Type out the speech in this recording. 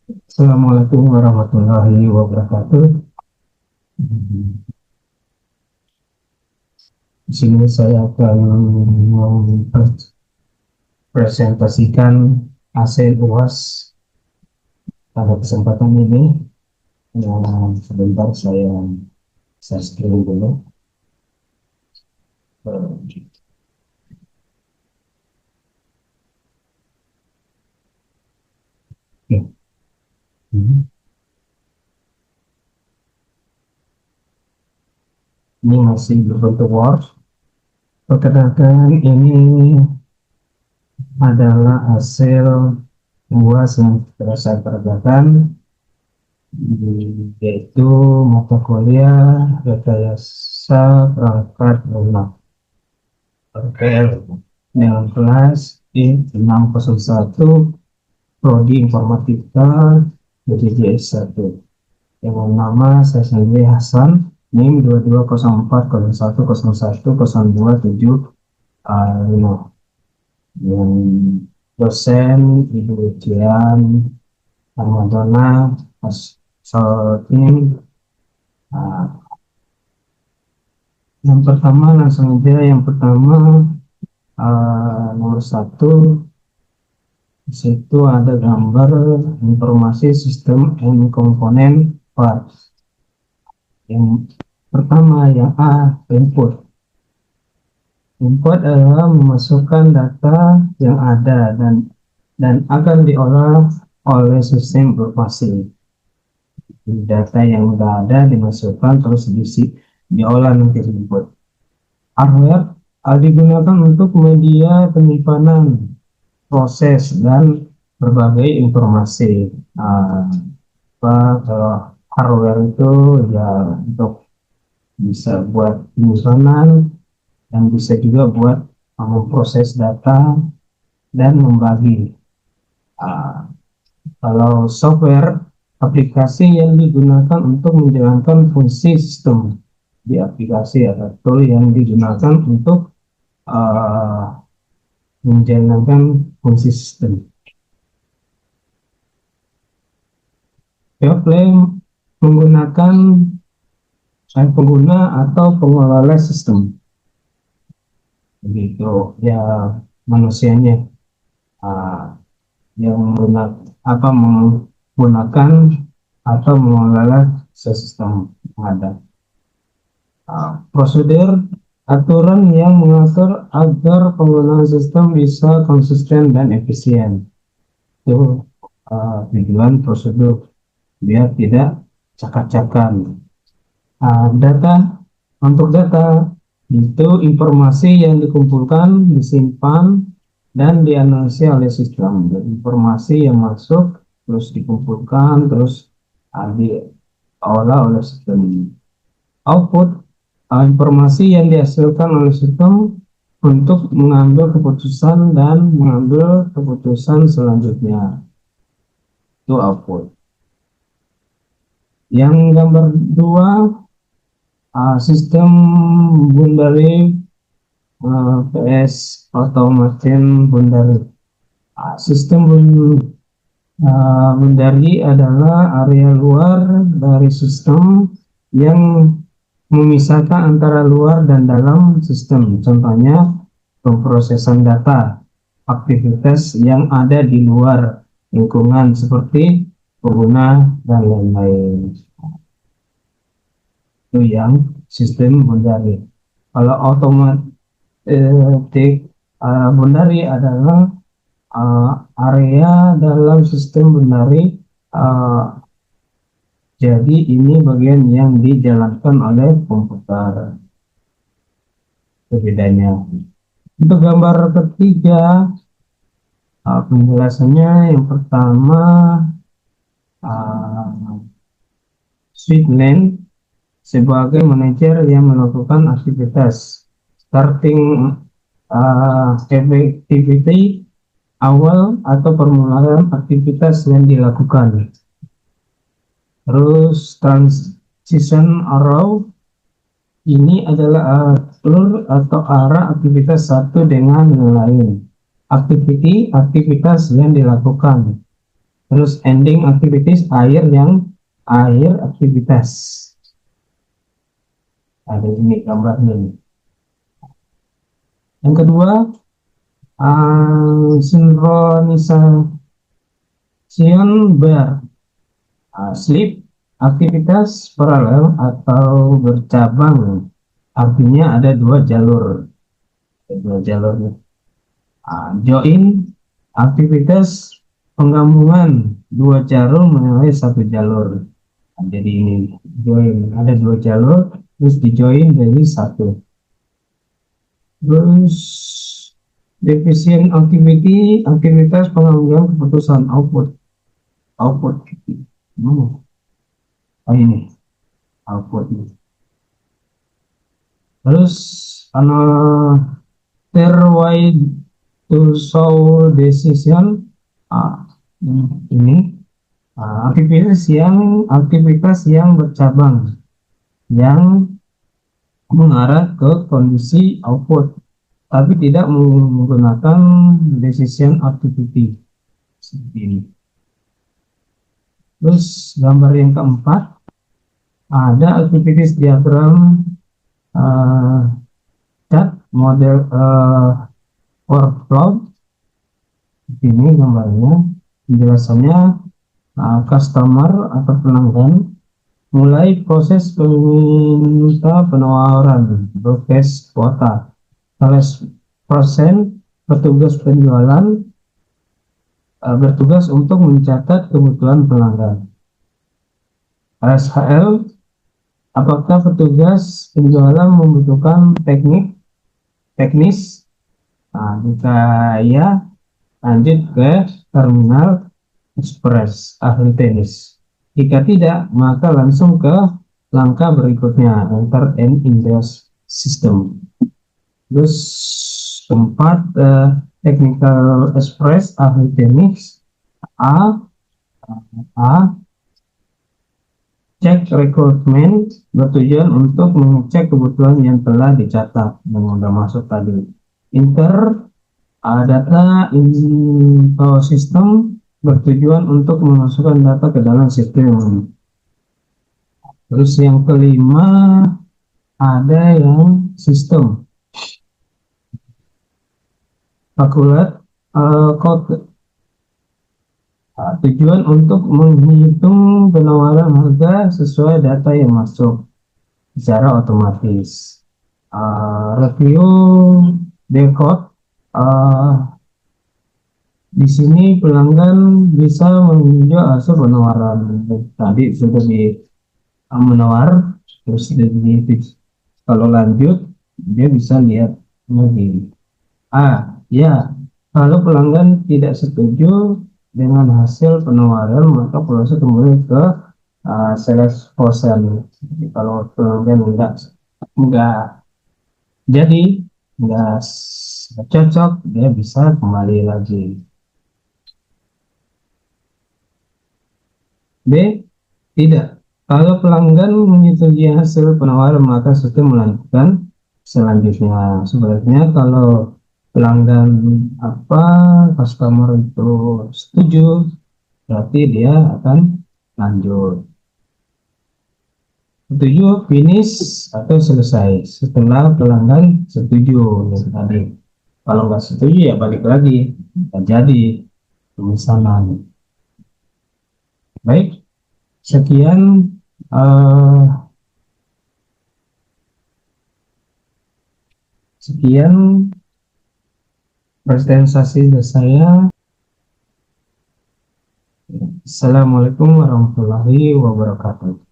Assalamualaikum warahmatullahi wabarakatuh. Di sini saya akan mempresentasikan hasil UAS pada kesempatan ini. Sebentar saya screen dulu. Oke. Ini masih berbentuk Word. Perkenalkan, ini adalah hasil UAS yang telah saya kerjakan, yaitu mata kuliah rekayasa perangkat lunak RPL dengan kelas I601 Prodi Informatika BPJS 1 dengan nama saya sendiri Hasan, NIM 220401010275, dengan dosen Ibu Dian Ramadana Consulting. Yang pertama langsung aja, nomor satu, di situ ada gambar informasi sistem and komponen parts. Yang pertama, yang A, input. Input adalah memasukkan data yang ada dan akan diolah oleh sistem informasi. Data yang sudah ada dimasukkan terus diolah nanti input. Hardware digunakan untuk media penyimpanan, proses, dan berbagai informasi. Kalau hardware itu ya untuk bisa buat penyimpanan dan bisa juga buat memproses data dan membagi. Kalau software, aplikasi yang digunakan untuk menjalankan fungsi sistem di aplikasi atau tool yang digunakan untuk menjalankan fungsi sistem. Play menggunakan pengguna atau pengelola sistem, begitu ya, manusianya yang menggunakan atau mengelola sistem yang ada. Prosedur aturan yang mengatur agar penggunaan sistem bisa konsisten dan efisien. Itu tujuan prosedur, biar tidak cakap-cakan. Untuk data itu informasi yang dikumpulkan, disimpan, dan dianalisis oleh sistem. Informasi yang masuk terus dikumpulkan, terus diolah oleh sistem. Output, informasi yang dihasilkan oleh sistem untuk mengambil keputusan dan mengambil keputusan selanjutnya. Itu output. Yang gambar 2, sistem Bundari PS Automation Bundari. Sistem Bundari adalah area luar dari sistem yang memisahkan antara luar dan dalam sistem. Contohnya, pemrosesan data, aktivitas yang ada di luar lingkungan seperti pengguna dan lain-lain. Itu yang sistem Bundari. Kalau otomatik Bundari adalah area dalam sistem Bundari. Jadi ini bagian yang dijalankan oleh komputer. Bedanya. Untuk gambar ketiga, penjelasannya yang pertama, Sweetland sebagai manajer yang melakukan aktivitas starting activity, awal atau permulaan aktivitas yang dilakukan. Terus transition arrow, ini adalah alur atau arah aktivitas satu dengan yang lain. Aktivitas yang dilakukan. Terus ending activities, akhir aktivitas. Ada ini gambarnya. Yang kedua, sinkronisasi ber sleep, aktivitas paralel atau bercabang. Artinya ada dua jalur. Join, aktivitas penggabungan dua jalur mengenai satu jalur. Jadi ini join, ada dua jalur, terus di join jadi satu. Terus deficient activity, aktivitas pengambilan keputusan output. Ini output. Terus way to solve decision, ini aktivitas yang bercabang yang mengarah ke kondisi output tapi tidak menggunakan decision activity seperti ini. Terus gambar yang keempat, ada activities diagram chat model workflow. Ini gambarnya, penjelasannya customer atau pelanggan mulai proses meminta penawaran request kuota, sales persen, petugas penjualan bertugas untuk mencatat kebutuhan pelanggan. SHL, apakah petugas penjualan membutuhkan teknis? Jika ya, lanjut ke terminal express ahli teknis. Jika tidak, maka langsung ke langkah berikutnya, enter and index system. Terus keempat, technical express ahli teknis. Cek recruitment bertujuan untuk mengecek kebutuhan yang telah dicatat yang sudah masuk tadi. Inter data info system bertujuan untuk memasukkan data ke dalam sistem. Terus yang kelima, ada yang sistem calculate code, tujuan untuk menghitung penawaran harga sesuai data yang masuk secara otomatis. Review decode, di sini pelanggan bisa meninjau hasil penawaran. Tadi sudah di menawar, terus kalau lanjut dia bisa lihat lagi. Ya, kalau pelanggan tidak setuju dengan hasil penawaran, maka proses kembali ke sales person. Jadi kalau pelanggan enggak jadi, enggak cocok, dia bisa kembali lagi. B, tidak. Kalau pelanggan menyetujui hasil penawaran, maka sistem melanjutkan selanjutnya. Sebenarnya kalau pelanggan customer itu setuju, berarti dia akan lanjut. Setuju, finish atau selesai setelah pelanggan setuju tadi. Kalau nggak setuju ya balik lagi, nggak jadi pemesanan. Baik, sekian presentasi saya. Assalamualaikum warahmatullahi wabarakatuh.